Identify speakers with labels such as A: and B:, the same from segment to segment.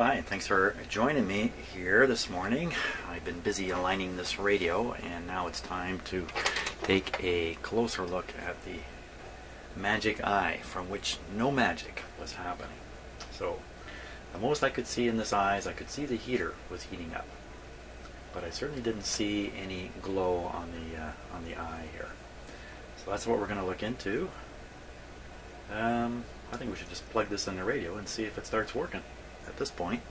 A: Well, hi, and thanks for joining me here this morning. I've been busy aligning this radio, and now it's time to take a closer look at the magic eye from which no magic was happening. So, the most I could see in this eye is I could see the heater was heating up, but I certainly didn't see any glow on the eye here. So that's what we're going to look into. I think we should just plug this in the radio and see if it starts working. At this point,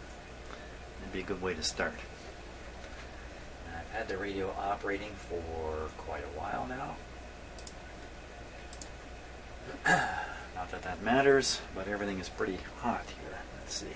A: it'd be a good way to start. I've had the radio operating for quite a while now. Not that that matters, but everything is pretty hot here. Let's see.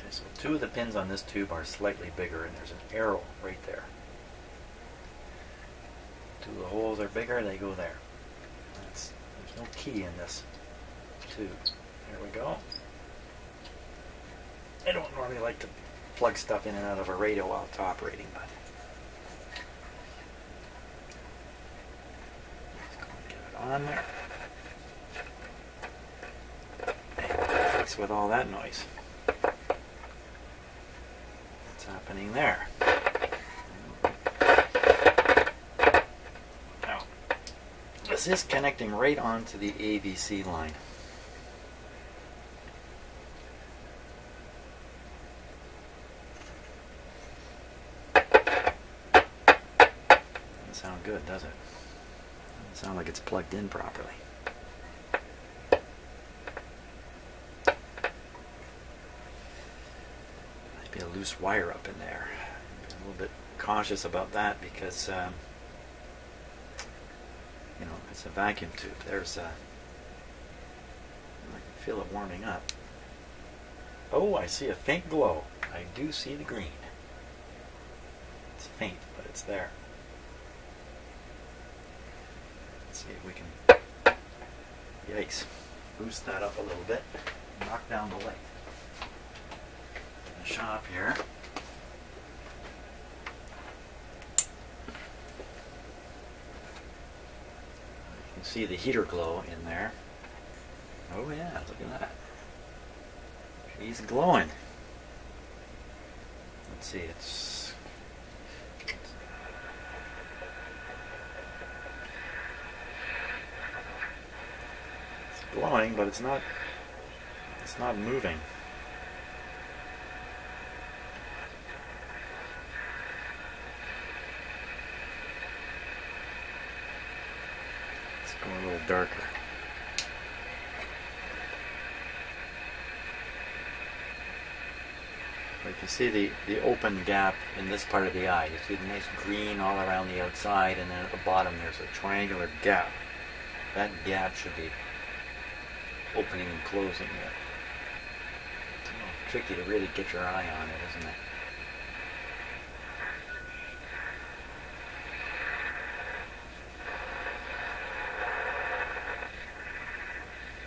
A: So two of the pins on this tube are slightly bigger, and there's an arrow right there. Two of the holes are bigger, they go there. There's no key in this tube. There we go. I don't normally like to plug stuff in and out of a radio while it's operating, but just going to get it on there. And fix with all that noise. Happening there. Now, this is connecting right onto the AVC line. Doesn't sound good, does it? Doesn't sound like it's plugged in properly. A loose wire up in there. I'm a little bit cautious about that because you know, it's a vacuum tube. There's I can feel it warming up. Oh, I see a faint glow. I do see the green. It's faint, but it's there. Let's see if we can, yikes, boost that up a little bit, knock down the light. Shop here. You can see the heater glow in there. Oh yeah, look at that. She's glowing. Let's see, it's glowing, but it's not moving. Go a little darker. But you see the open gap in this part of the eye. You see the nice green all around the outside, and then at the bottom there's a triangular gap. That gap should be opening and closing there. It's a little tricky to really get your eye on it, isn't it?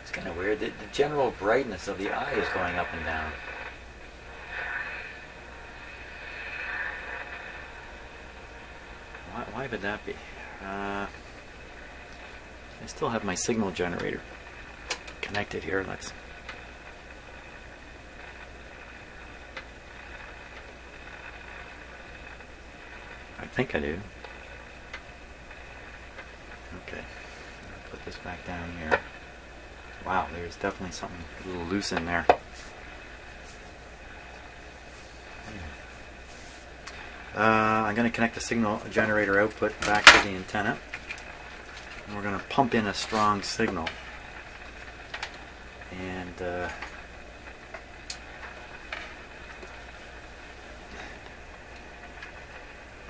A: It's kind of weird. The general brightness of the eye is going up and down. Why would that be? I still have my signal generator connected here. I think I do. Okay. I'll put this back down here. Wow, there's definitely something a little loose in there. I'm going to connect the signal generator output back to the antenna, and we're going to pump in a strong signal. And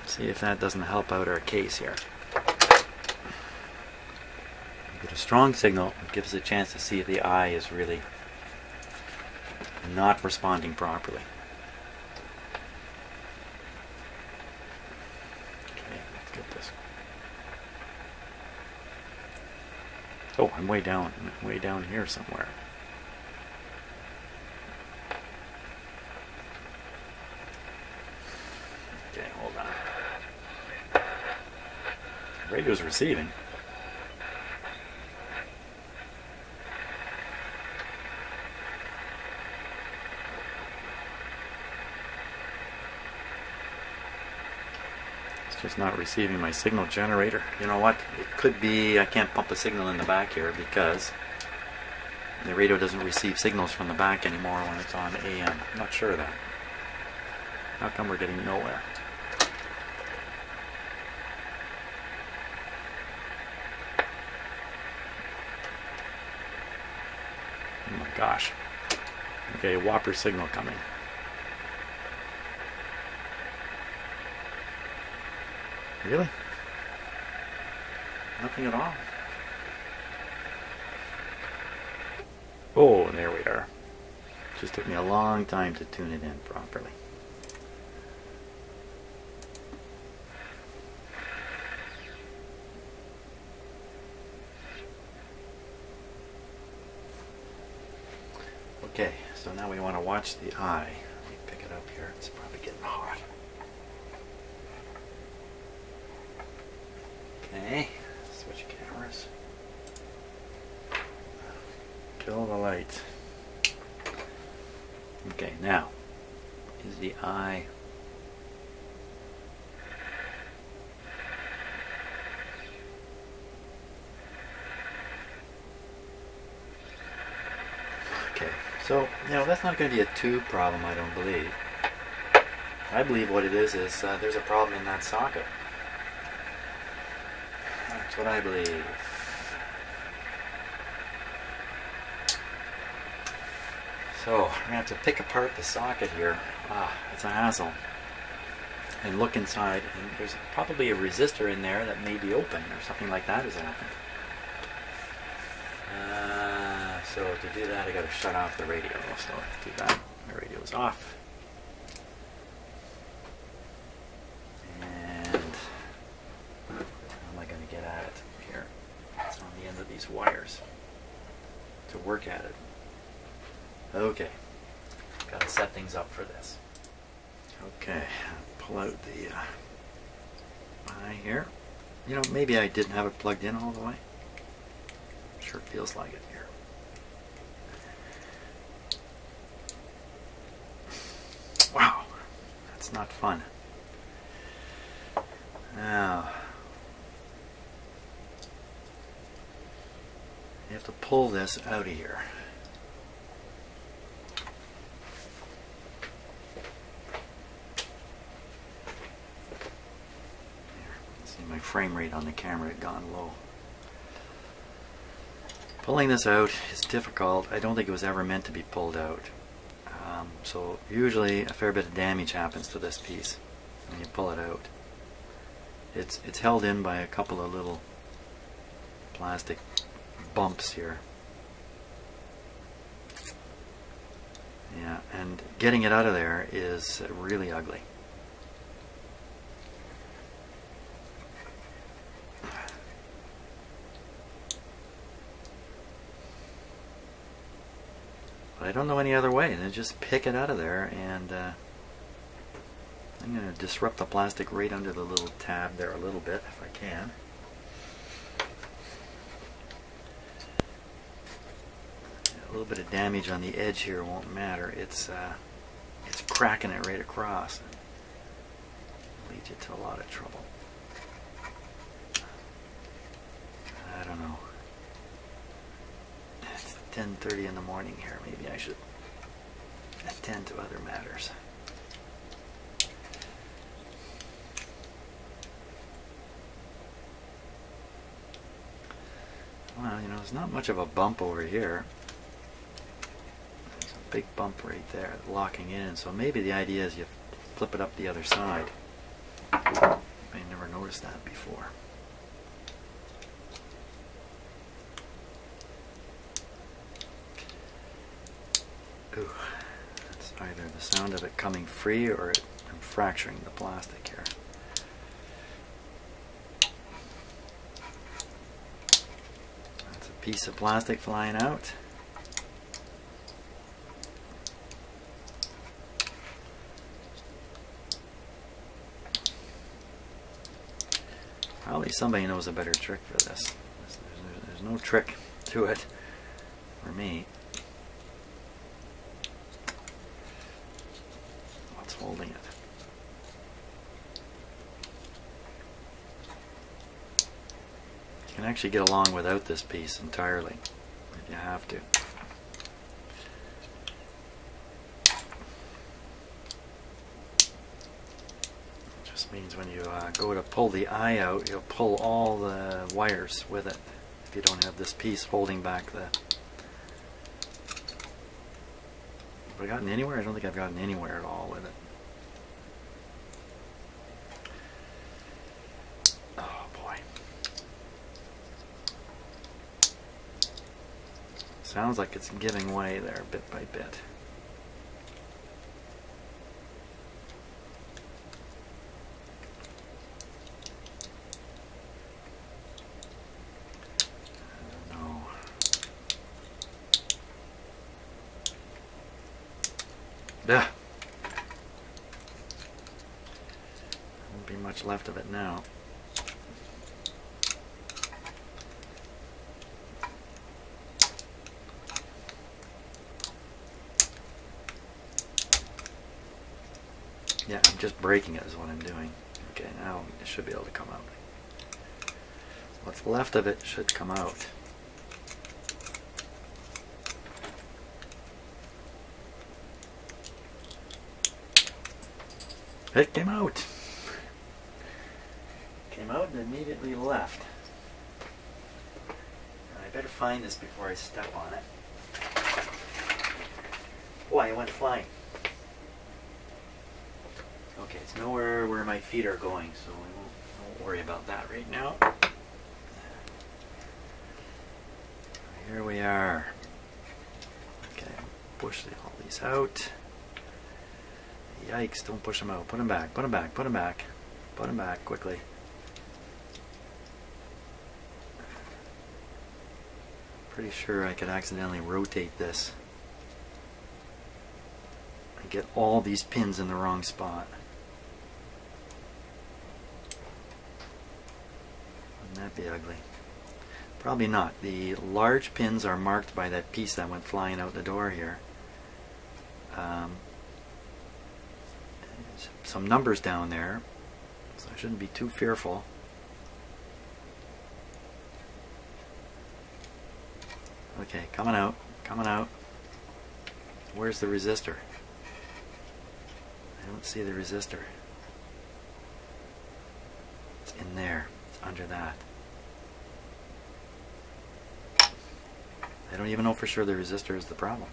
A: see if that doesn't help out our case here. Get a strong signal, it gives us a chance to see if the eye is really not responding properly. Okay, let's get this. Oh, I'm way down here somewhere. Okay, hold on. Radio's receiving. Just not receiving my signal generator. You know what? It could be I can't pump a signal in the back here because the radio doesn't receive signals from the back anymore when it's on AM. I'm not sure of that. How come we're getting nowhere? Oh my gosh. Okay, whopper signal coming. Really? Nothing at all? Oh, there we are. Just took me a long time to tune it in properly. Okay, so now we want to watch the eye. Let me pick it up here. It's probably getting hot. Okay, switch cameras. Kill the lights. Okay, now is the eye. Okay, so that's not going to be a tube problem, I don't believe. I believe what it is there's a problem in that socket. That's what I believe. So, we're going to have to pick apart the socket here. It's a hassle. And look inside, and there's probably a resistor in there that may be open, or something like that has happened. So to do that, I got to shut off the radio. So let's do that. The radio's off. And how am I going to get at it here? It's on the end of these wires to work at it. Okay, got to set things up for this. Okay, pull out the eye here. Maybe I didn't have it plugged in all the way. Sure feels like it here. Wow, that's not fun. Now, you have to pull this out of here. My frame rate on the camera had gone low. Pulling this out is difficult. I don't think it was ever meant to be pulled out. So usually a fair bit of damage happens to this piece when you pull it out. It's held in by a couple of little plastic bumps here. Yeah, and getting it out of there is really ugly. But I don't know any other way. Then just pick it out of there, and I'm going to disrupt the plastic right under the little tab there a little bit if I can. A little bit of damage on the edge here won't matter. It's cracking it right across. It'll lead you to a lot of trouble. I don't know. It's 10:30 in the morning here. Maybe I should attend to other matters. Well, there's not much of a bump over here. There's a big bump right there, locking in. So maybe the idea is you flip it up the other side. I never noticed that before. Ooh, that's either the sound of it coming free or I'm fracturing the plastic here. That's a piece of plastic flying out. Probably somebody knows a better trick for this. There's no trick to it for me. What's holding it? You can actually get along without this piece entirely if you have to. Means when you go to pull the eye out, you'll pull all the wires with it if you don't have this piece holding back the... Have I gotten anywhere? I don't think I've gotten anywhere at all with it. Oh boy. Sounds like it's giving way there bit by bit. Yeah. Won't be much left of it now. Yeah, I'm just breaking it is what I'm doing. Okay, now it should be able to come out. What's left of it should come out. It came out. Came out and immediately left. I better find this before I step on it. Boy, it went flying. Okay, it's nowhere where my feet are going, so I won't worry about that right now. Here we are. Okay, push all these out. Yikes, don't push them out. Put them back, put them back, put them back. Put them back quickly. Pretty sure I could accidentally rotate this and get all these pins in the wrong spot. Wouldn't that be ugly? Probably not. The large pins are marked by that piece that went flying out the door here. Some numbers down there, so I shouldn't be too fearful. Okay, coming out, coming out. Where's the resistor? I don't see the resistor. It's in there. It's under that. I don't even know for sure the resistor is the problem.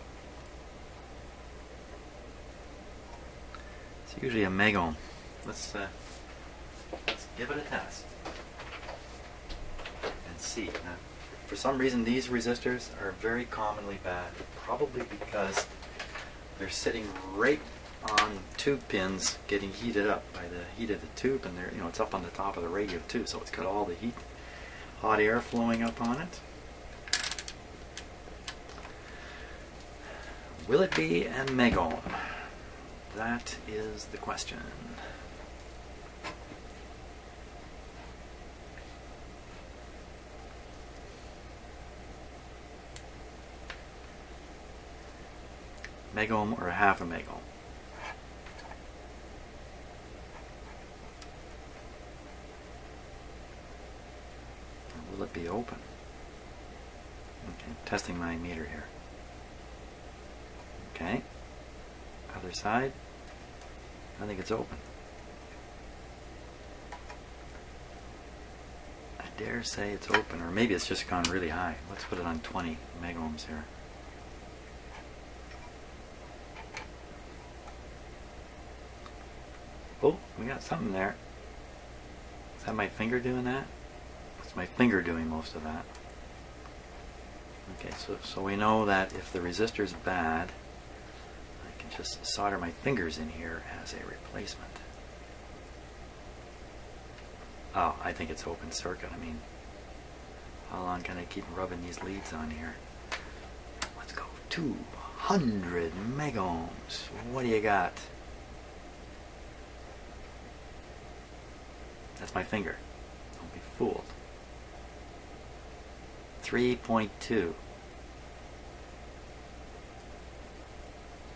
A: It's usually a meg ohm. Let's give it a test and see. Now, for some reason, these resistors are very commonly bad, probably because they're sitting right on tube pins, getting heated up by the heat of the tube, and they're, it's up on the top of the radio too, so it's got all the heat, hot air flowing up on it. Will it be a meg ohm? That is the question. Meg ohm or a half a meg ohm? Or will it be open? Okay, testing my meter here. Okay, other side. I think it's open. I dare say it's open, or maybe it's just gone really high. Let's put it on 20 meg ohms here. Oh, we got something there. Is that my finger doing that? It's my finger doing most of that. Okay, so we know that if the resistor is bad, I can just solder my fingers in here as a replacement. Oh, I think it's open circuit. I mean, How long can I keep rubbing these leads on here? Let's go. 200 megohms. What do you got? That's my finger. Don't be fooled. 3.2.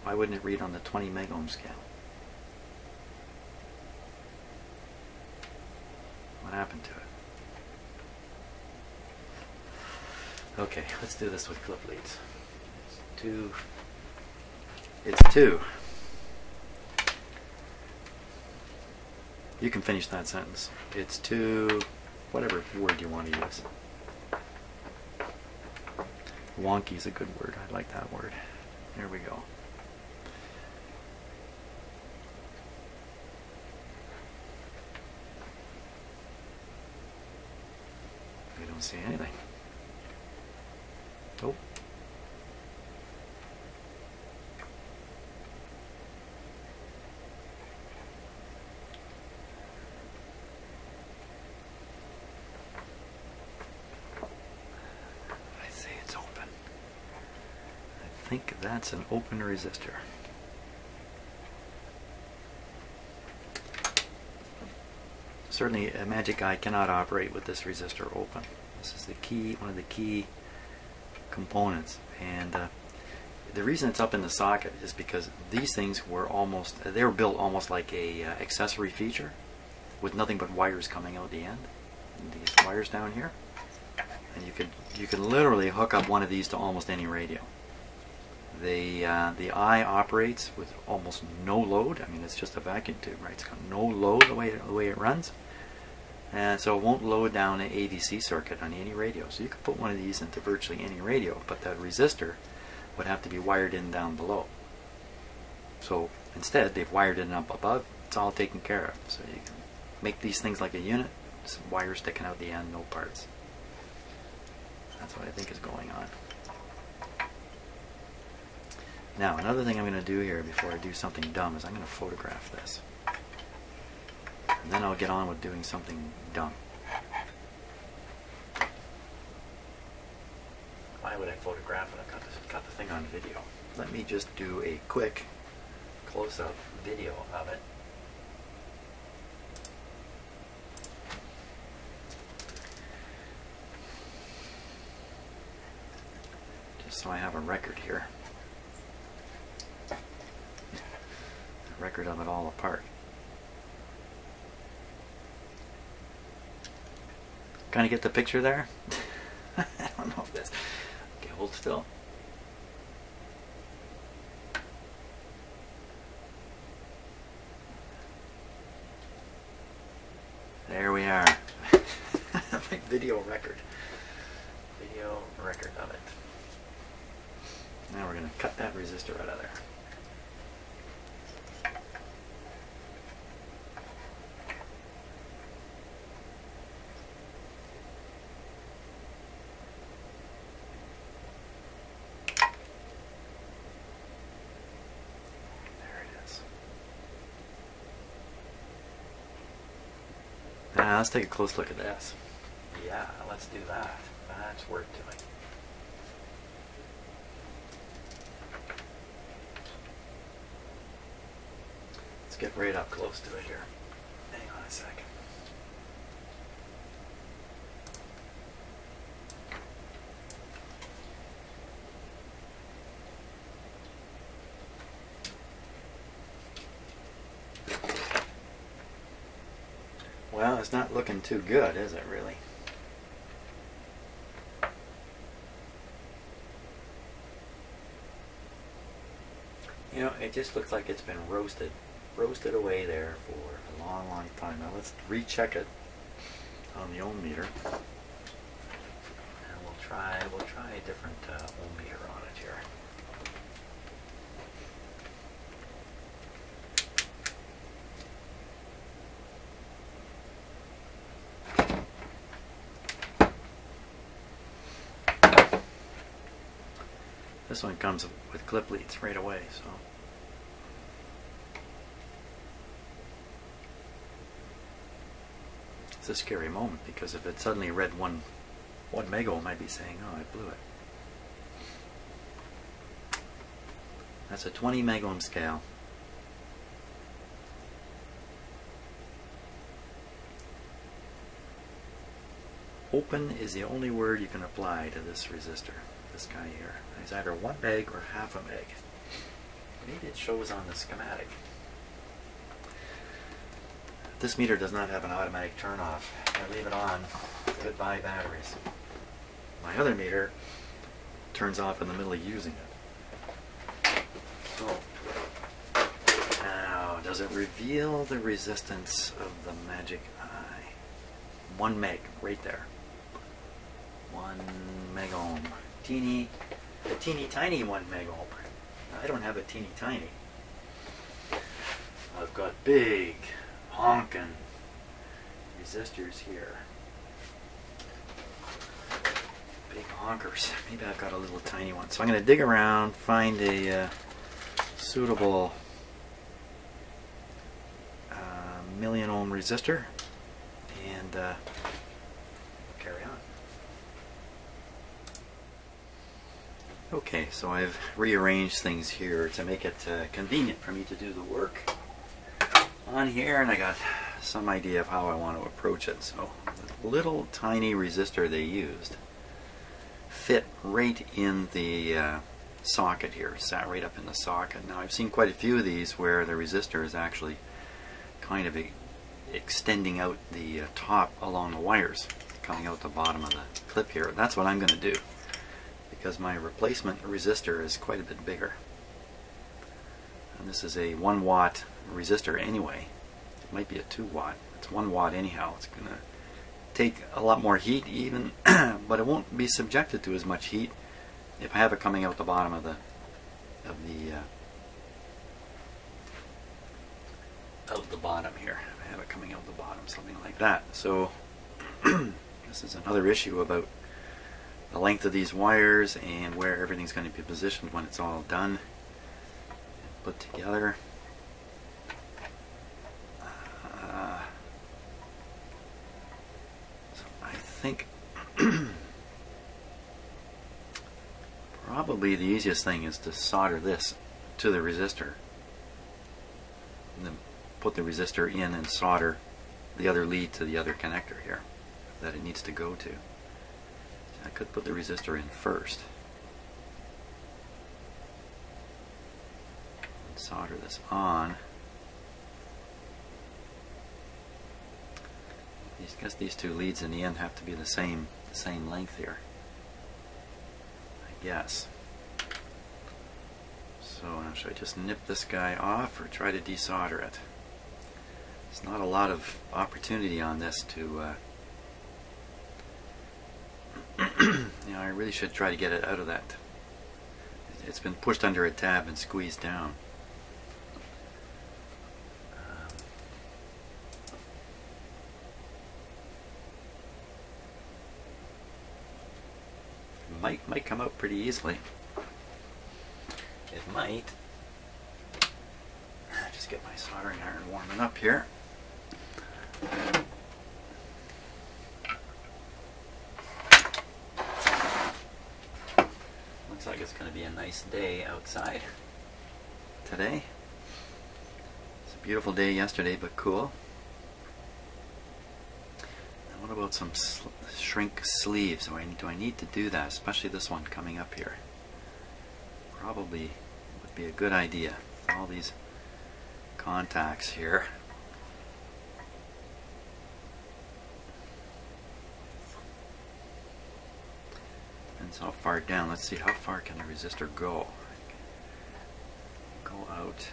A: Why wouldn't it read on the 20 megohm scale? What happened to it? Okay, let's do this with clip leads. It's 2. You can finish that sentence. It's 2, whatever word you want to use. Wonky is a good word. I like that word. Here we go. We don't see anything. Oh. I say it's open. I think that's an open resistor. Certainly a magic eye cannot operate with this resistor open. This is the key, one of the key components, and the reason it's up in the socket is because these things were they were built almost like a accessory feature with nothing but wires coming out the end. And these wires down here, and you could literally hook up one of these to almost any radio. The eye operates with almost no load. I mean, it's just a vacuum tube, right? It's got no load the way it runs. And so it won't load down an AVC circuit on any radio. So you could put one of these into virtually any radio, but that resistor would have to be wired in down below. So instead, they've wired it up above. It's all taken care of. So you can make these things like a unit, some wires sticking out the end, no parts. That's what I think is going on. Now, another thing I'm going to do here before I do something dumb is I'm going to photograph this. And then I'll get on with doing something dumb. Why would I photograph it? I've got the thing on video. Let me just do a quick close-up video of it. Just so I have a record here. A record of it all apart. Kind of get the picture there? I don't know if that's... Okay, hold still. There we are. My video record. Video record of it. Now we're going to cut that resistor out of there. Now let's take a close look at this. Yeah, let's do that. That's worth doing. Let's get right up close to it here. Hang on a second. Well, it's not looking too good, is it, really? You know, it just looks like it's been roasted away there for a long, long time. Now let's recheck it on the ohm meter. And we'll try a different ohm meter on it here. This one comes with clip leads right away, so. It's a scary moment because if it suddenly read one 1 megohm might be saying, oh, I blew it. That's a 20 megohm scale. Open is the only word you can apply to this resistor, this guy here. It's either 1 meg or half a meg. Maybe it shows on the schematic. This meter does not have an automatic turn off. I leave it on. Goodbye batteries. My other meter turns off in the middle of using it. So, now, does it reveal the resistance of the magic eye? 1 meg, right there. 1 megohm. A teeny tiny 1 megohm. I don't have a teeny tiny. I've got big honkin' resistors here. Big honkers. Maybe I've got a little tiny one. So I'm going to dig around, find a suitable million ohm resistor, and carry on. Okay, so I've rearranged things here to make it convenient for me to do the work on here, and I got some idea of how I want to approach it. So the little tiny resistor they used fit right in the socket here, sat right up in the socket. Now I've seen quite a few of these where the resistor is actually kind of extending out the top along the wires, coming out the bottom of the clip here. That's what I'm going to do, because my replacement resistor is quite a bit bigger. And this is a 1 watt resistor anyway. It might be a 2 watt. It's 1 watt anyhow. It's going to take a lot more heat even, but it won't be subjected to as much heat if I have it coming out the bottom of the bottom here. If I have it coming out the bottom, something like that. So this is another issue about the length of these wires and where everything's going to be positioned when it's all done and put together. So I think probably the easiest thing is to solder this to the resistor, and then put the resistor in and solder the other lead to the other connector here that it needs to go to. I could put the resistor in first and solder this on. I guess these 2 leads in the end have to be the same length here, I guess. So now should I just nip this guy off or try to desolder it? There's not a lot of opportunity on this to you know, I really should try to get it out of that. It's been pushed under a tab and squeezed down. Might come out pretty easily. It might. Just get my soldering iron warming up here. Looks like it's going to be a nice day outside today. It's a beautiful day yesterday, but cool. And what about some shrink sleeves? Do I need to do that, especially this one coming up here? Probably would be a good idea. All these contacts here. Depends how far down. Let's see, how far can the resistor go? Go out.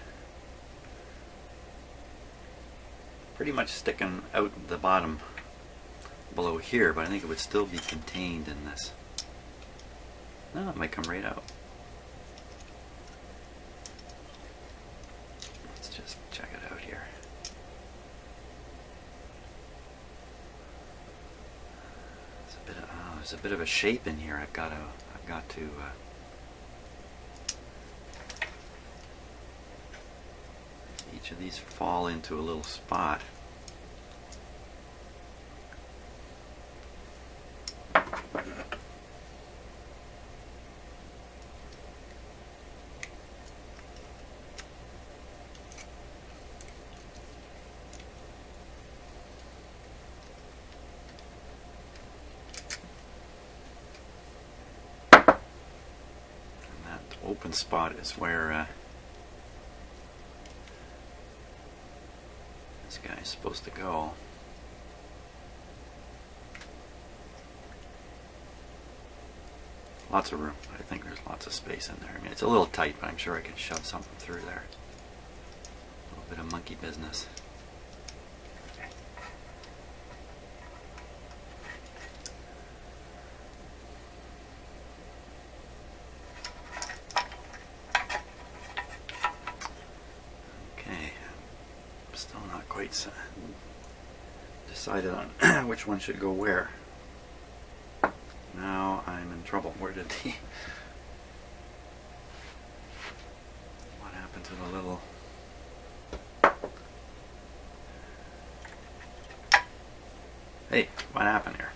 A: Pretty much sticking out the bottom below here, but I think it would still be contained in this. No, it might come right out. Let's just check it out here. There's a bit of a shape in here. I've got to each of these fall into a little spot. open spot is where this guy's supposed to go. Lots of room. I think there's lots of space in there. I mean, it's a little tight, but I'm sure I can shove something through there. A little bit of monkey business. Okay. Still not quite decided on which one should go where. Now I'm in trouble. Where did the... What happened to the little... Hey, what happened here?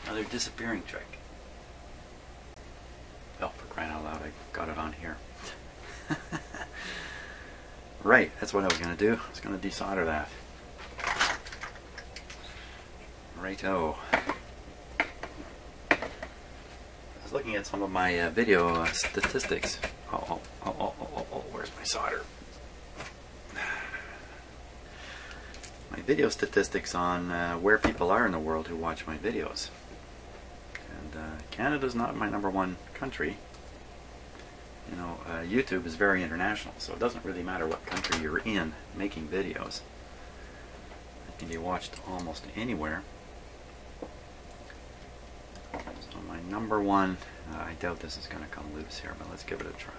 A: Another disappearing trick. Oh, for crying out loud, I got it on here. Right, that's what I was going to do. I was going to desolder that. Righto. I was looking at some of my video statistics. Oh, where's my solder? My video statistics on where people are in the world who watch my videos. And Canada's not my #1 country. You know, YouTube is very international, so it doesn't really matter what country you're in making videos. It can be watched almost anywhere. So my #1, I doubt this is going to come loose here, but let's give it a try.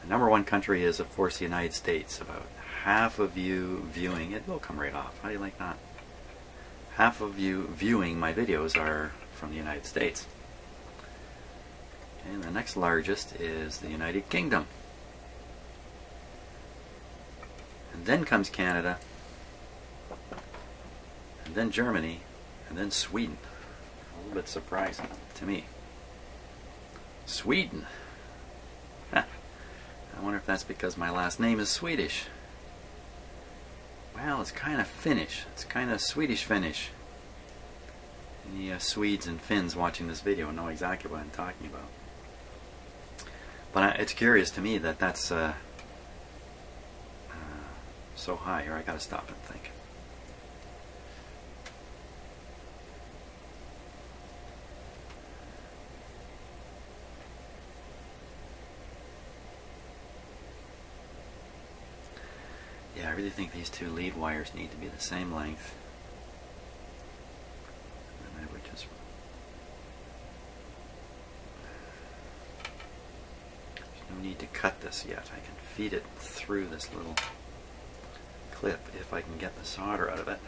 A: The #1 country is, of course, the United States. About half of you viewing, it will come right off. How do you like that? Half of you viewing my videos are from the United States. And the next largest is the United Kingdom. And then comes Canada, and then Germany, and then Sweden. A little bit surprising to me. Sweden. Huh. I wonder if that's because my last name is Swedish. Well, it's kind of Finnish. It's kind of Swedish-Finnish. Any Swedes and Finns watching this video know exactly what I'm talking about. But it's curious to me that that's so high. Here, I gotta stop and think. Yeah, I really think these two lead wires need to be the same length. And I would just... There's no need to cut this yet. I can feed it through this little clip if I can get the solder out of it.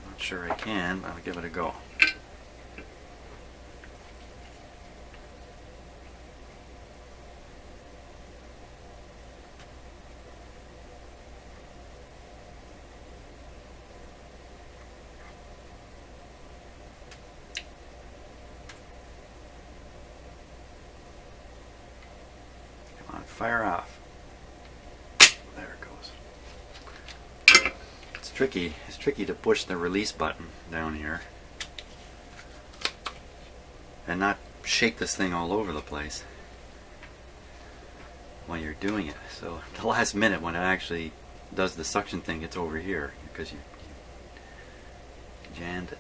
A: Not sure I can, but I'll give it a go. Fire off. There it goes. It's tricky. It's tricky to push the release button down here and not shake this thing all over the place while you're doing it. So the last minute when it actually does the suction thing, it's over here because you jammed it.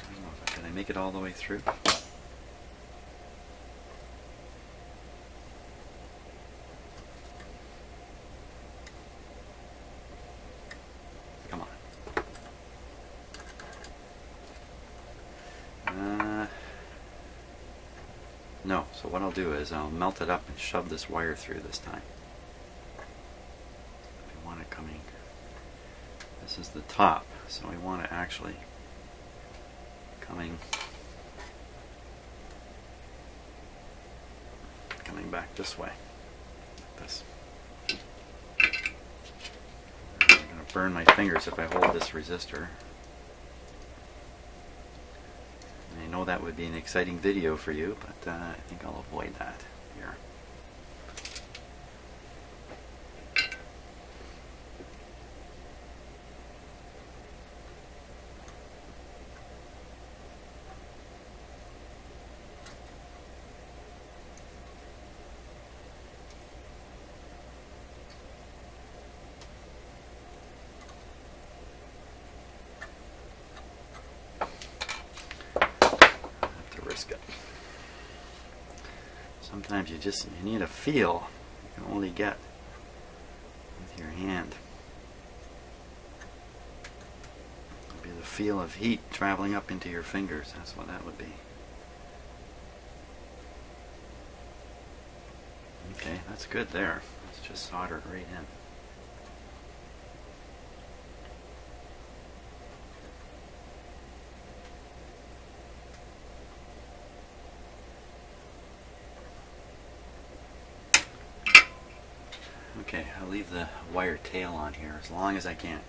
A: I don't know if did I make it all the way through? No, so what I'll do is I'll melt it up and shove this wire through this time. We want it coming, this is the top, so we want it actually coming back this way, like this. I'm going to burn my fingers if I hold this resistor. I know that would be an exciting video for you, but I think I'll avoid that here. Sometimes you need a feel you can only get with your hand. It'd be the feel of heat traveling up into your fingers. That's what that would be. Okay, that's good there. Let's just solder it right in. Okay, I'll leave the wire tail on here as long as I can.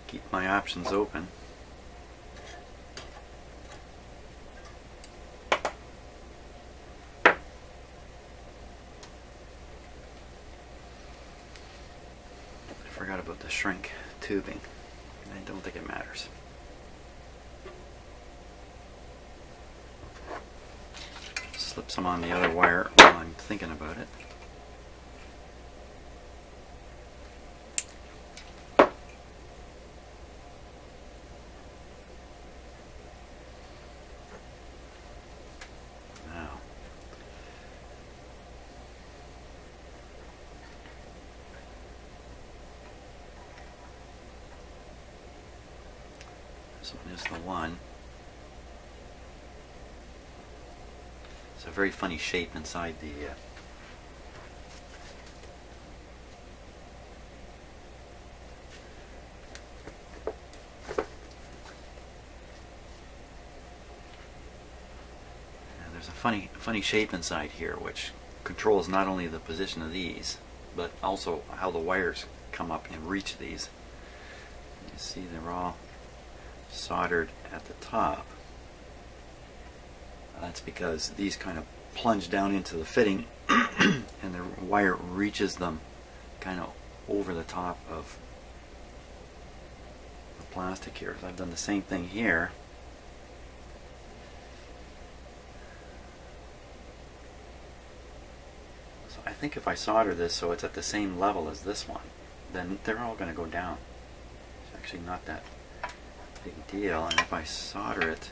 A: Keep my options open. I forgot about the shrink tubing. I don't think it matters. Slip some on the other wire while I'm thinking about it. This one is the one. It's a very funny shape inside the there's a funny shape inside here which controls not only the position of these but also how the wires come up and reach these. You see they're all soldered at the top. That's because these kind of plunge down into the fitting and the wire reaches them kind of over the top of the plastic here. So I've done the same thing here. So I think if I solder this so it's at the same level as this one, then they're all going to go down. It's actually not that big deal. And if I solder it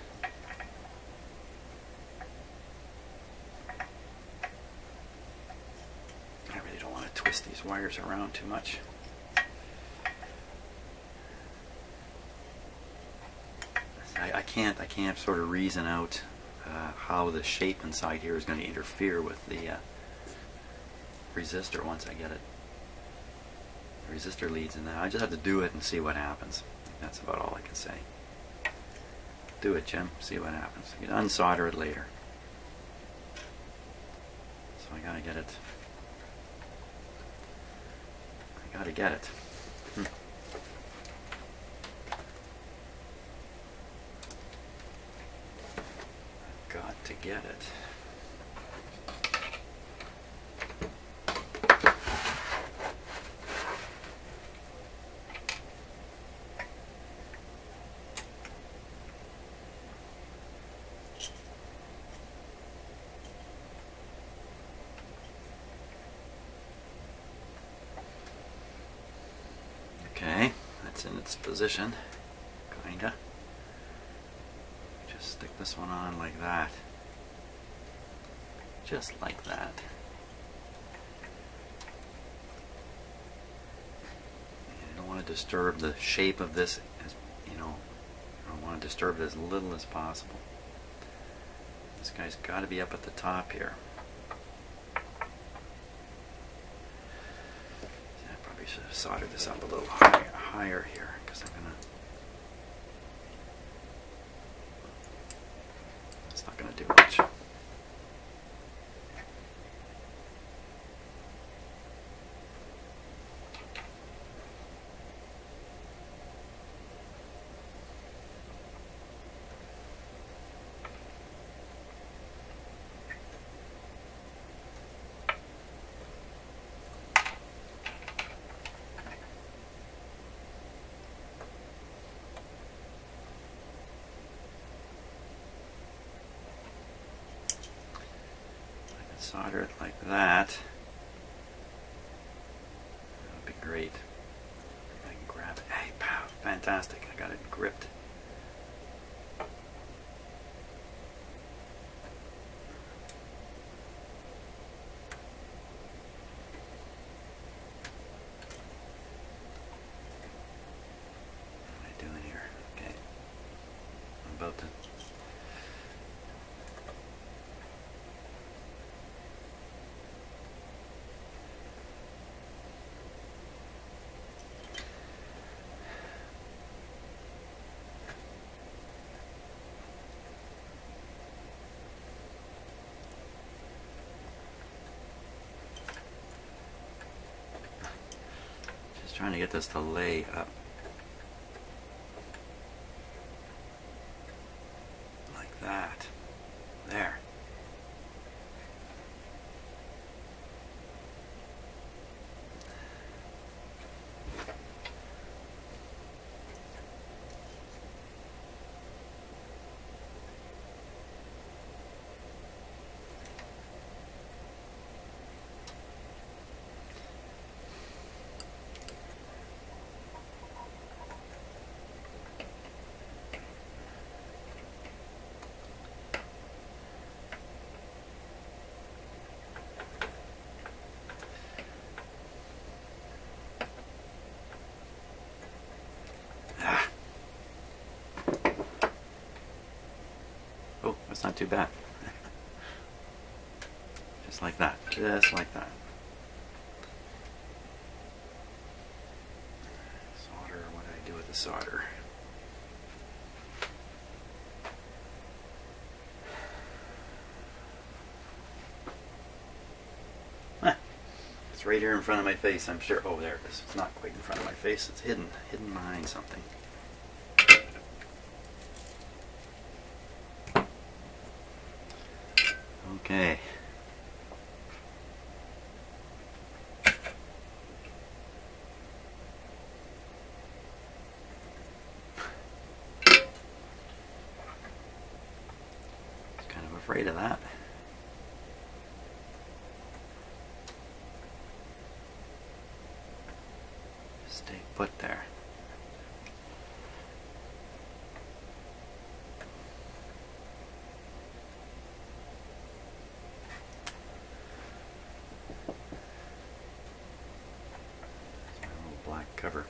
A: twist these wires around too much. I can't sort of reason out how the shape inside here is going to interfere with the resistor once I get it. The resistor leads in there. I just have to do it and see what happens. That's about all I can say. Do it, Jim. See what happens. You can unsolder it later. So I gotta get it. Gotta get it. Got to get it. Okay, that's in its position, kinda. Just stick this one on like that. Just like that. You don't want to disturb the shape of this, as you know, you don't want to disturb it as little as possible. This guy's got to be up at the top here. Should have soldered this up a little higher here because I'm gonna. It's not gonna do much. Solder it like that. That would be great. I can grab it. Hey, pow! Fantastic! I got it gripped. trying to get this to lay up like that. There. Oh, that's not too bad. Just like that. Just like that. Solder, what do I do with the solder? It's right here in front of my face, I'm sure. Oh, there it is. It's not quite in front of my face. It's hidden behind something. Okay. Kind of afraid of that. Stay put there. Black cover.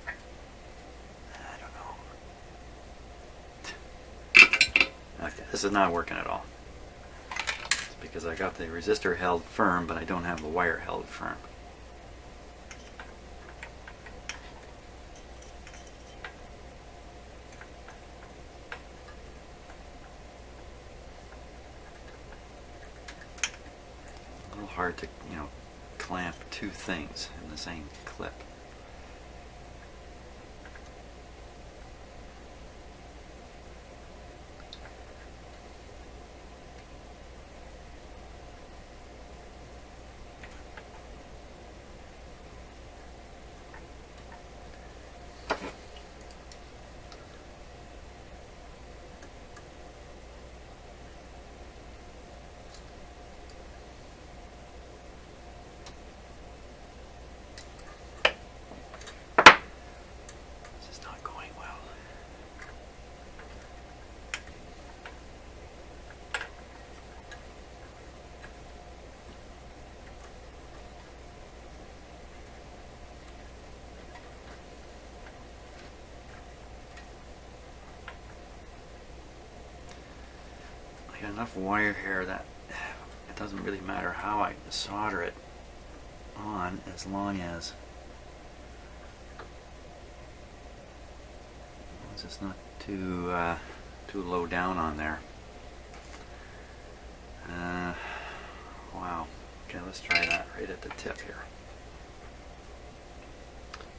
A: I don't know. Okay, this is not working at all. It's because I got the resistor held firm, but I don't have the wire held firm. Hard to, clamp two things in the same clip. Enough wire here that it doesn't really matter how I solder it on, as long as it's not too low down on there. Wow. Okay, let's try that right at the tip here.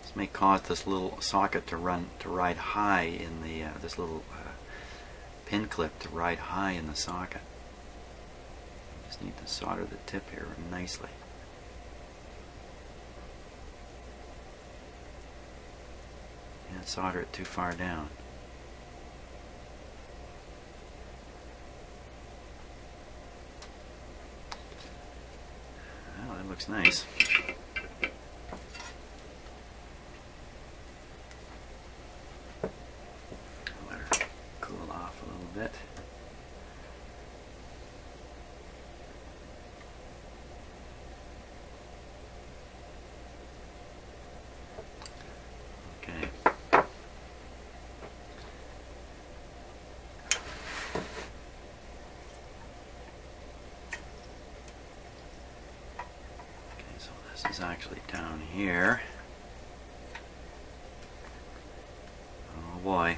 A: This may cause this little socket to ride high in the this little pin clip to ride high in the socket. Just need to solder the tip here nicely. And solder it too far down. Well, that looks nice. Bit. Okay. Okay, so this is actually down here. Oh boy.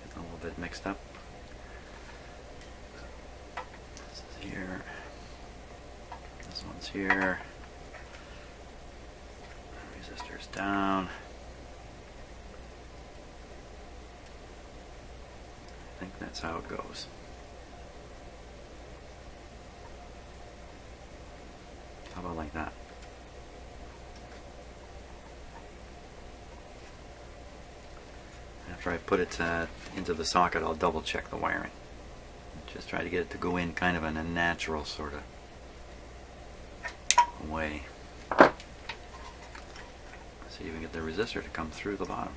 A: Getting a little bit mixed up. This is here. This one's here. Resistor's down. I think that's how it goes. How about like that? After I put it into the socket, I'll double check the wiring. Just try to get it to go in kind of in a natural sort of way. See if we can get the resistor to come through the bottom.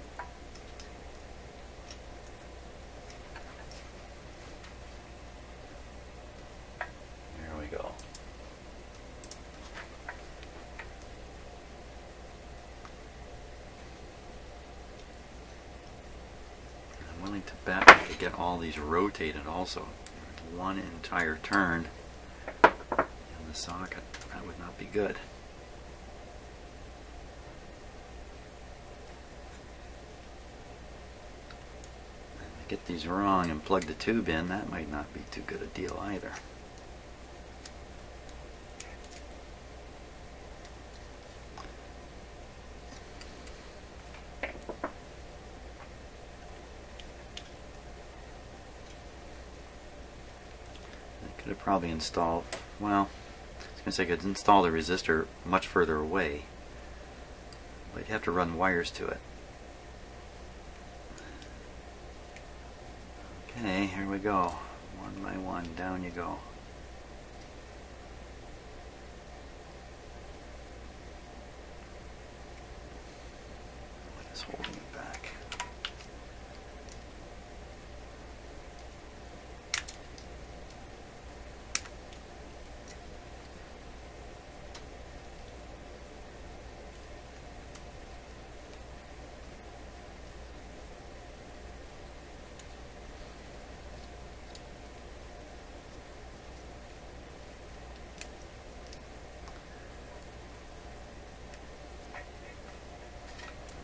A: There we go. I'm willing to bet I could get all these rotated also. One entire turn in the socket. That would not be good. Get these wrong and plug the tube in, that might not be too good a deal either. I could have probably installed, well, I was going to say I could install the resistor much further away, but you'd have to run wires to it. Okay, here we go. One by one, down you go. What is holding it back?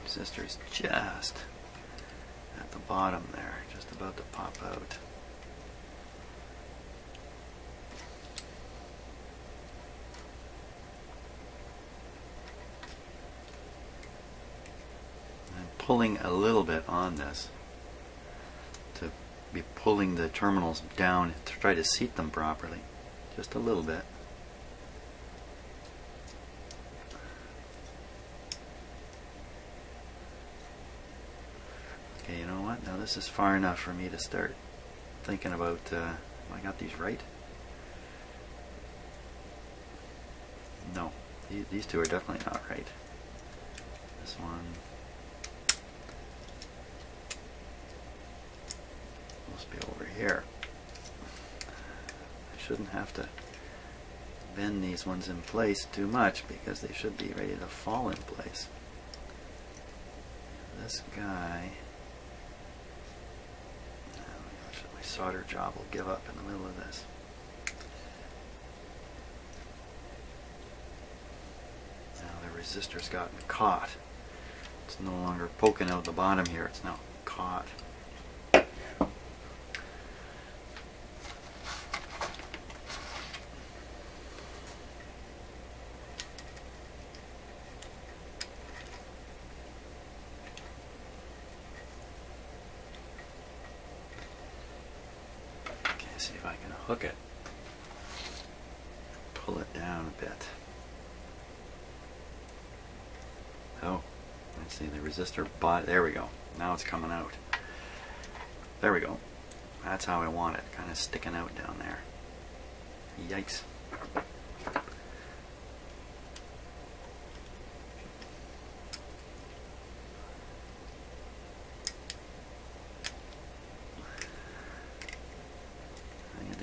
A: Resistor's just at the bottom there, just about to pop out. I'm pulling a little bit on this to be pulling the terminals down to try to seat them properly, just a little bit. Okay, you know what? Now this is far enough for me to start thinking about, have I got these right? No, these two are definitely not right. This one must be over here. I shouldn't have to bend these ones in place too much because they should be ready to fall in place. This guy, my solder job will give up in the middle of this. Now the resistor's gotten caught. It's no longer poking out the bottom here, it's now caught. See if I can hook it, pull it down a bit. Oh, let's see, the resistor bot, there we go. Now it's coming out. There we go. That's how I want it, kind of sticking out down there. Yikes.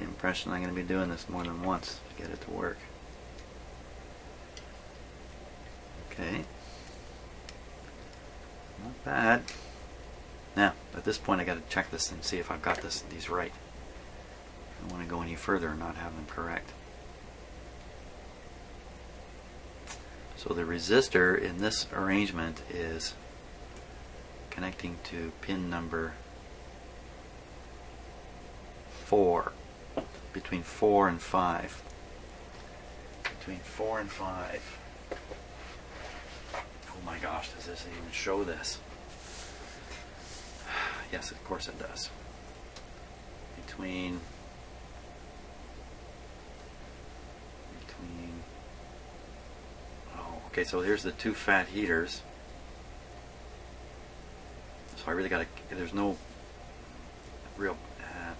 A: Impression I'm going to be doing this more than once to get it to work. Okay, not bad. Now at this point I got to check this and see if I've got these right. I don't want to go any further and not have them correct. So the resistor in this arrangement is connecting to pin number 4. Between 4 and 5. between 4 and 5. Oh my gosh, does this even show this? Yes, of course it does. Between oh, okay, so here's the two fat heaters. So I really got to, there's no real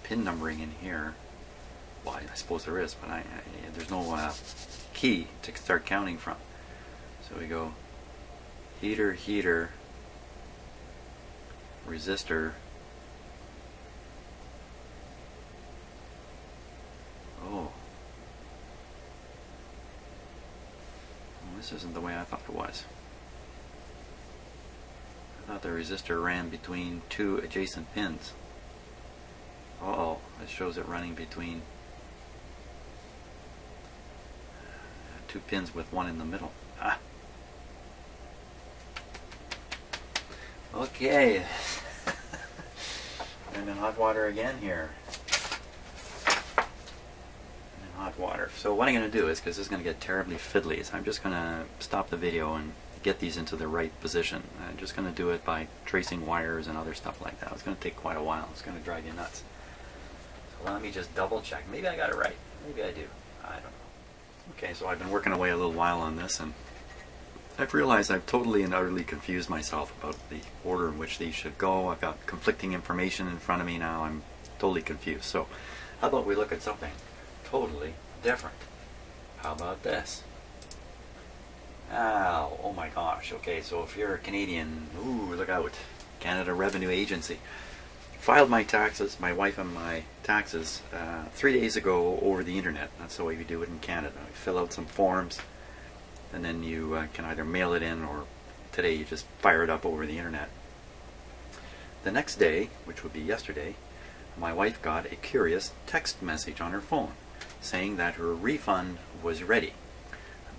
A: pin numbering in here. Well, I suppose there is, but there's no key to start counting from. So we go heater, heater, resistor. Oh. Well, this isn't the way I thought it was. I thought the resistor ran between two adjacent pins. Uh-oh, it shows it running between two pins with one in the middle. Ah. Okay. I'm in hot water again here. I'm in hot water. So what I'm going to do is, because this is going to get terribly fiddly, is I'm just going to stop the video and get these into the right position. I'm just going to do it by tracing wires and other stuff like that. It's going to take quite a while. It's going to drive you nuts. So let me just double check. Maybe I got it right. Maybe I do. I don't know. Okay, so I've been working away a little while on this, and I've realized I've totally and utterly confused myself about the order in which these should go. I've got conflicting information in front of me now. I'm totally confused. So how about we look at something totally different? How about this? Ow, oh my gosh. Okay, so if you're a Canadian, ooh, look out. Canada Revenue Agency. Filed my taxes, my wife and my taxes, 3 days ago over the internet. That's the way we do it in Canada. We fill out some forms, and then you can either mail it in, or today you just fire it up over the internet. The next day, which would be yesterday, my wife got a curious text message on her phone saying that her refund was ready,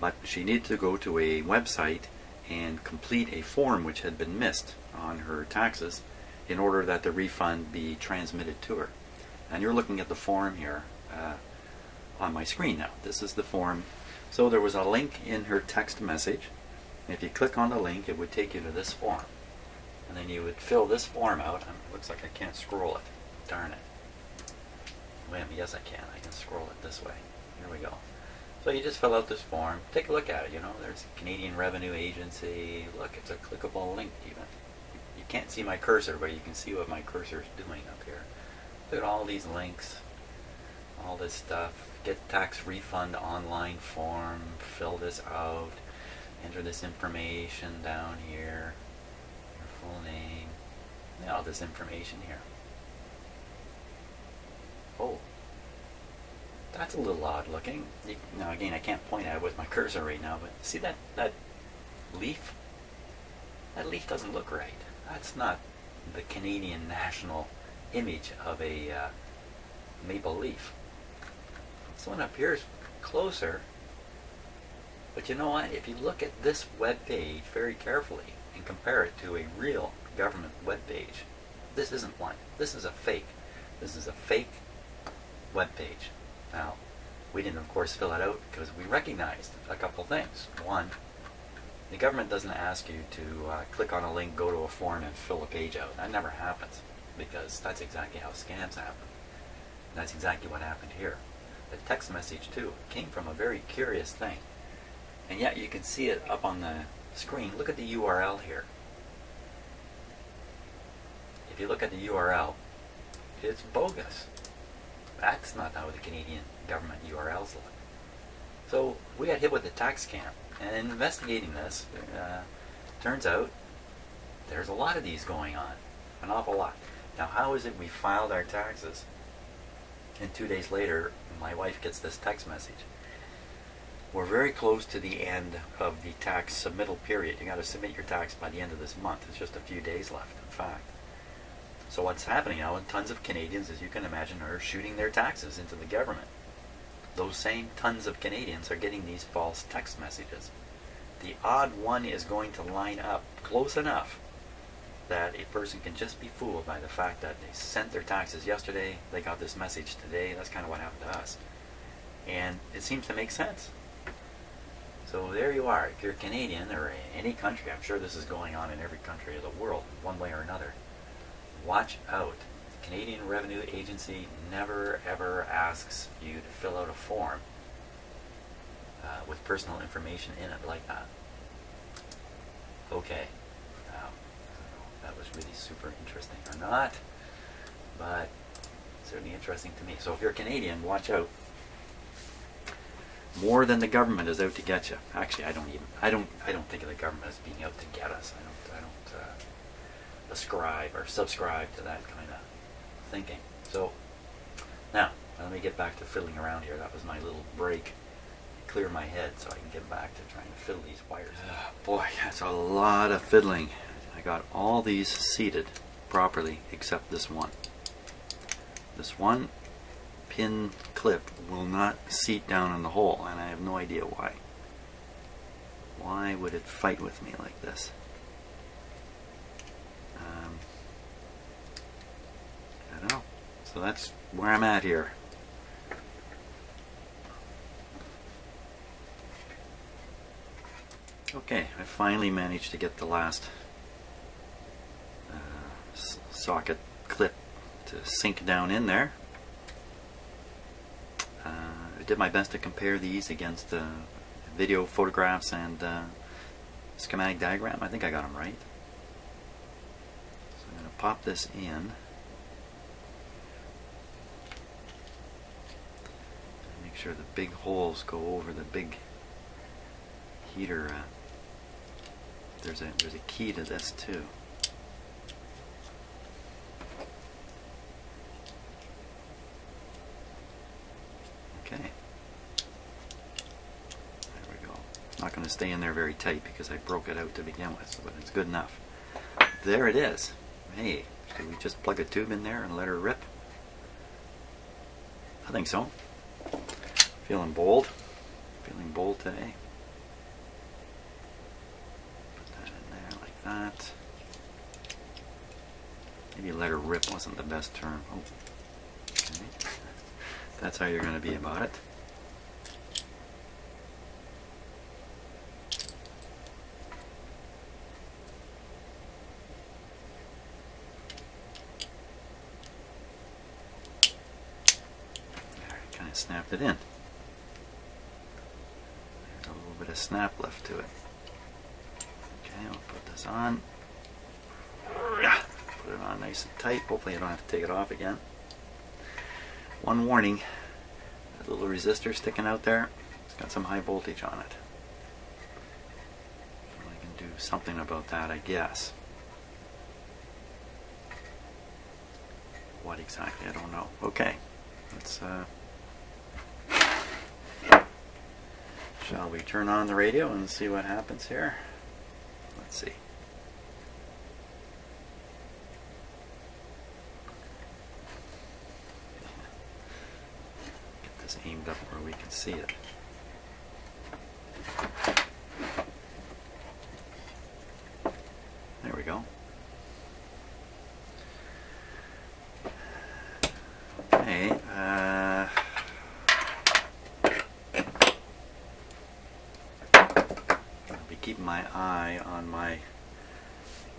A: but she needed to go to a website and complete a form which had been missed on her taxes in order that the refund be transmitted to her. And you're looking at the form here on my screen now. This is the form. So there was a link in her text message. If you click on the link, it would take you to this form. And then you would fill this form out. And it looks like I can't scroll it. Darn it. Wait, yes I can. I can scroll it this way. Here we go. So you just fill out this form. Take a look at it. You know, there's Canadian Revenue Agency. Look, it's a clickable link even. You can't see my cursor, but you can see what my cursor is doing up here. Look at all these links, all this stuff. Get tax refund online form, fill this out, enter this information down here, your full name, and all this information here. Oh, that's a little odd looking. Now again, I can't point at it with my cursor right now, but see that leaf? That leaf doesn't look right. That's not the Canadian national image of a maple leaf. This one appears closer, but you know what? If you look at this web page very carefully and compare it to a real government web page, this isn't one. This is a fake. This is a fake web page. Now, we didn't, of course, fill it out because we recognized a couple things. One, the government doesn't ask you to click on a link, go to a form, and fill a page out. That never happens, because that's exactly how scams happen. And that's exactly what happened here. The text message, too, came from a very curious thing. And yet you can see it up on the screen. Look at the URL here. If you look at the URL, it's bogus. That's not how the Canadian government URLs look. So we got hit with a tax scam. And in investigating this, turns out there's a lot of these going on. An awful lot. Now, how is it we filed our taxes, and 2 days later, my wife gets this text message? We're very close to the end of the tax submittal period. You got to submit your tax by the end of this month. It's just a few days left, in fact. So what's happening now, and tons of Canadians, as you can imagine, are shooting their taxes into the government. Those same tons of Canadians are getting these false text messages. The odd one is going to line up close enough that a person can just be fooled by the fact that they sent their taxes yesterday, they got this message today. That's kind of what happened to us. And it seems to make sense. So there you are. If you're Canadian or in any country, I'm sure this is going on in every country of the world, one way or another. Watch out. The Canadian Revenue Agency never ever asks you to fill out a form with personal information in it like that. Okay. Now, I don't know if that was really super interesting or not, but certainly interesting to me. So if you're Canadian, watch out. More than the government is out to get you. Actually, I don't think of the government as being out to get us. I don't ascribe or subscribe to that kind of thinking. So now let me get back to fiddling around here. That was my little break. Clear my head so I can get back to trying to fiddle these wires. Boy, that's a lot of fiddling. I got all these seated properly except this one. This one pin clip will not seat down in the hole, and I have no idea why. Why would it fight with me like this? I don't know. So that's where I'm at here. Okay, I finally managed to get the last socket clip to sink down in there. I did my best to compare these against video photographs and schematic diagram. I think I got them right. So I'm going to pop this in. Make sure the big holes go over the big heater. There's a key to this too. Okay. There we go. Not going to stay in there very tight because I broke it out to begin with, but it's good enough. There it is. Hey, should we just plug a tube in there and let her rip? I think so. Feeling bold. Feeling bold today. That. Maybe let her rip wasn't the best term. Oh, okay. That's how you're going to be about it. There, kind of snapped it in. There's a little bit of snap left to it. Okay, I'll put this on. Put it on nice and tight. Hopefully I don't have to take it off again. One warning, that little resistor sticking out there, it's got some high voltage on it. I can do something about that, I guess. What exactly, I don't know. Okay, let's shall we turn on the radio and see what happens here? Let's see. Get this aimed up where we can see it. There we go. Okay. Keeping my eye on my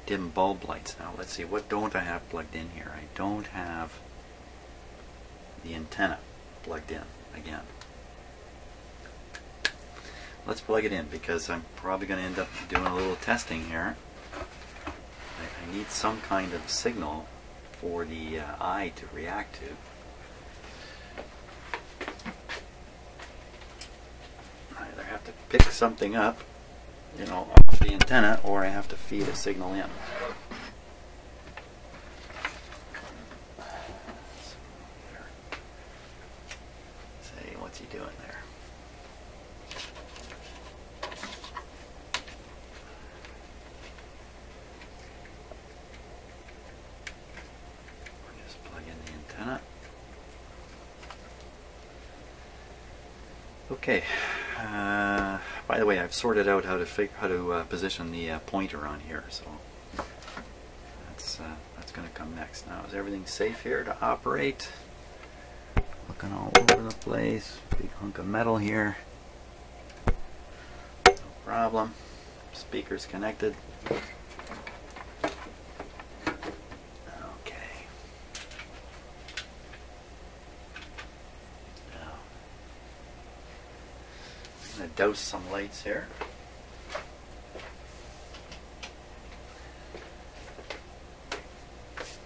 A: dim bulb lights now. Let's see, what don't I have plugged in here? I don't have the antenna plugged in again. Let's plug it in because I'm probably going to end up doing a little testing here. I need some kind of signal for the eye to react to. I either have to pick something up, you know, off the antenna, or I have to feed a signal in. Say, what's he doing there? Just plug in the antenna. Okay. By the way, I've sorted out how to position the pointer on here, so that's going to come next. Now, is everything safe here to operate? Looking all over the place. Big hunk of metal here. problem. Speaker's connected. Okay. Now, I'm going to douse some lights here.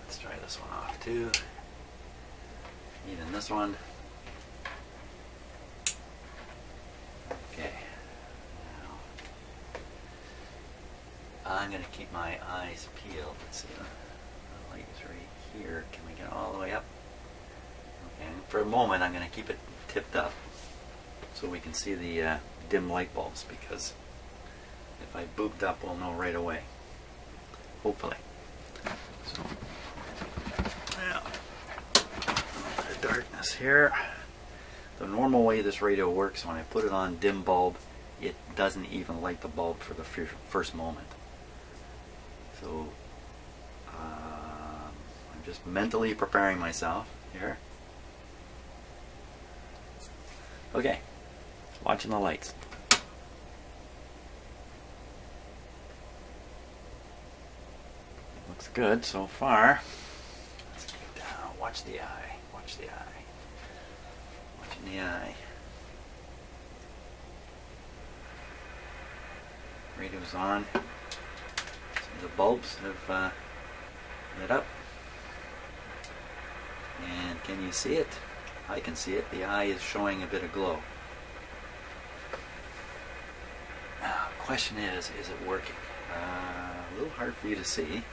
A: Let's try this one off too. Even this one. Okay. Now, I'm going to keep my eyes peeled. Let's see. The light is right here. Can we get all the way up? Okay. And for a moment, I'm going to keep it tipped up so we can see the dim light bulbs, because if I booped up, we'll know right away. Hopefully. So, yeah. The darkness here. The normal way this radio works, when I put it on dim bulb, it doesn't even light the bulb for the first moment. So I'm just mentally preparing myself here. Okay, watching the lights. Looks good so far. Let's keep down. Watch the eye. Watch the eye. Watching the eye. Radio's on. So the bulbs have lit up. And can you see it? I can see it. The eye is showing a bit of glow. Now, question is it working? A little hard for you to see.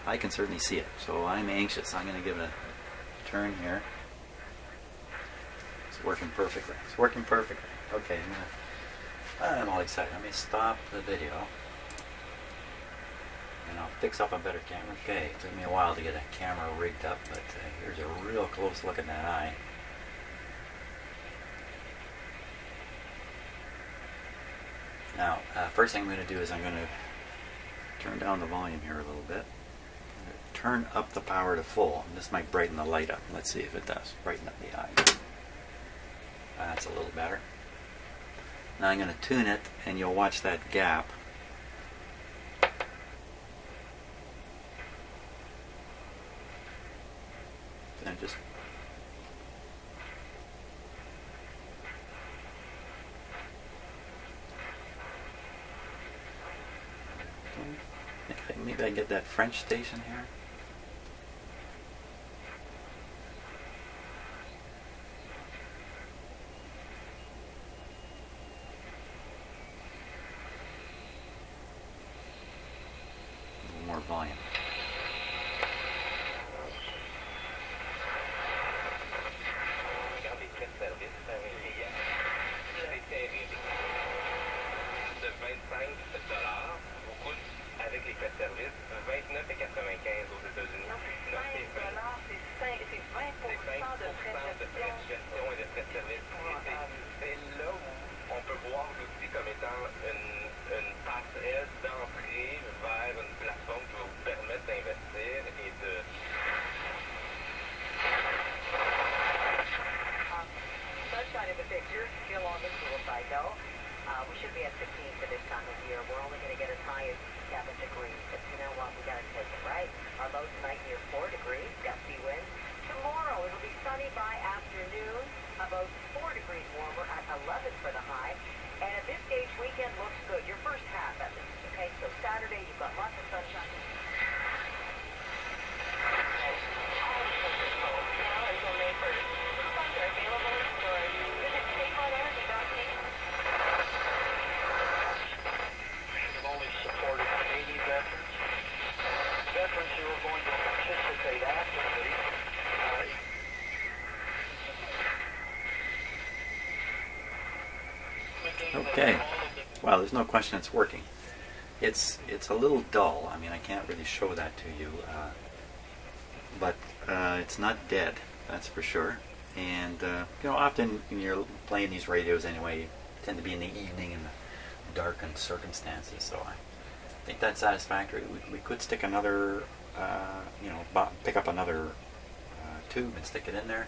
A: I can certainly see it, so I'm anxious. I'm going to give it a turn here. It's working perfectly. It's working perfectly. Okay, I'm all excited. Let me stop the video. And I'll fix up a better camera. Okay, it took me a while to get a camera rigged up, but here's a real close look at that eye. Now, first thing I'm going to do is I'm going to turn down the volume here a little bit. Turn up the power to full. And this might brighten the light up. Let's see if it does. Brighten up the eye. That's a little better. Now I'm going to tune it, and you'll watch that gap. And just maybe I get that French station here. A little more volume.
B: We should be at 15 for this time of year. We're only going to get as high as 7 degrees. But you know what? We got to take it, right? Our low tonight near 4 degrees. Gusty winds. Tomorrow it'll be sunny by afternoon. About 4 degrees warmer at 11 for the high. And at this stage, weekend looks good. Your first half at least. Okay, so Saturday you've got lots of sunshine.
A: Okay, well, there's no question it's working. It's a little dull. I mean, I can't really show that to you, but it's not dead, that's for sure. And you know, often when you're playing these radios anyway, you tend to be in the evening in the darkened circumstances. So I think that's satisfactory. We could stick another, you know, pick up another tube and stick it in there.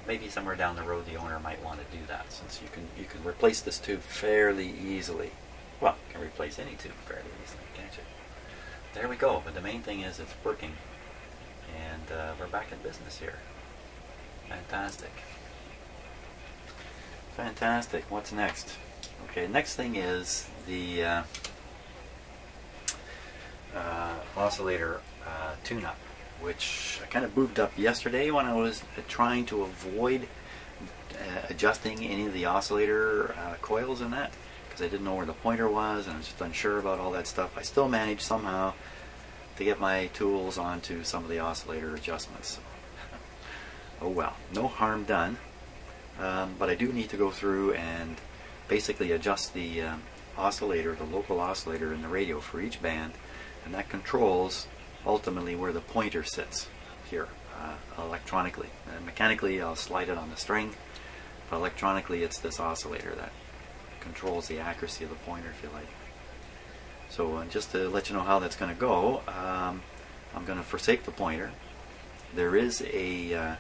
A: maybe somewhere down the road the owner might want to do that, since you can replace this tube fairly easily. Well, you can replace any tube fairly easily, can't you? There we go. But the main thing is it's working, and we're back in business here. Fantastic. Fantastic. What's next? Okay, next thing is the oscillator tune-up, which I kind of moved up yesterday when I was trying to avoid adjusting any of the oscillator coils in that, because I didn't know where the pointer was and I was just unsure about all that stuff. I still managed somehow to get my tools onto some of the oscillator adjustments. Oh well, no harm done. But I do need to go through and basically adjust the oscillator, the local oscillator in the radio for each band, and that controls ultimately where the pointer sits here electronically. And mechanically I'll slide it on the string, but electronically it's this oscillator that controls the accuracy of the pointer, if you like. So just to let you know how that's going to go, I'm going to forsake the pointer. There is a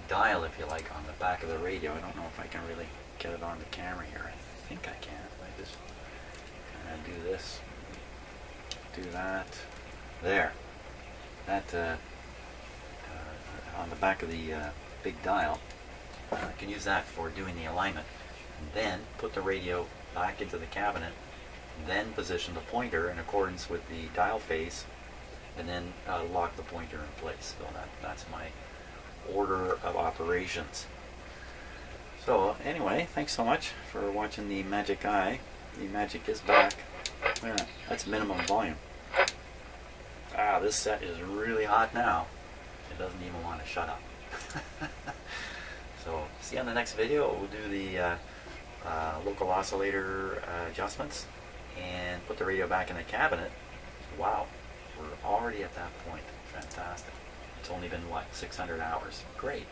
A: dial, if you like, on the back of the radio. I don't know if I can really get it on the camera here. I think I can. I just kind of do this, do that, there. That on the back of the big dial. I can use that for doing the alignment, and then put the radio back into the cabinet, then position the pointer in accordance with the dial phase, and then lock the pointer in place. So that's my order of operations. So anyway, thanks so much for watching the Magic Eye. The magic is back. Yeah, that's minimum volume. Ah, this set is really hot now. It doesn't even want to shut up. So see you on the next video. We'll do the local oscillator adjustments and put the radio back in the cabinet. Wow, we're already at that point. Fantastic. It's only been, what, 600 hours. Great.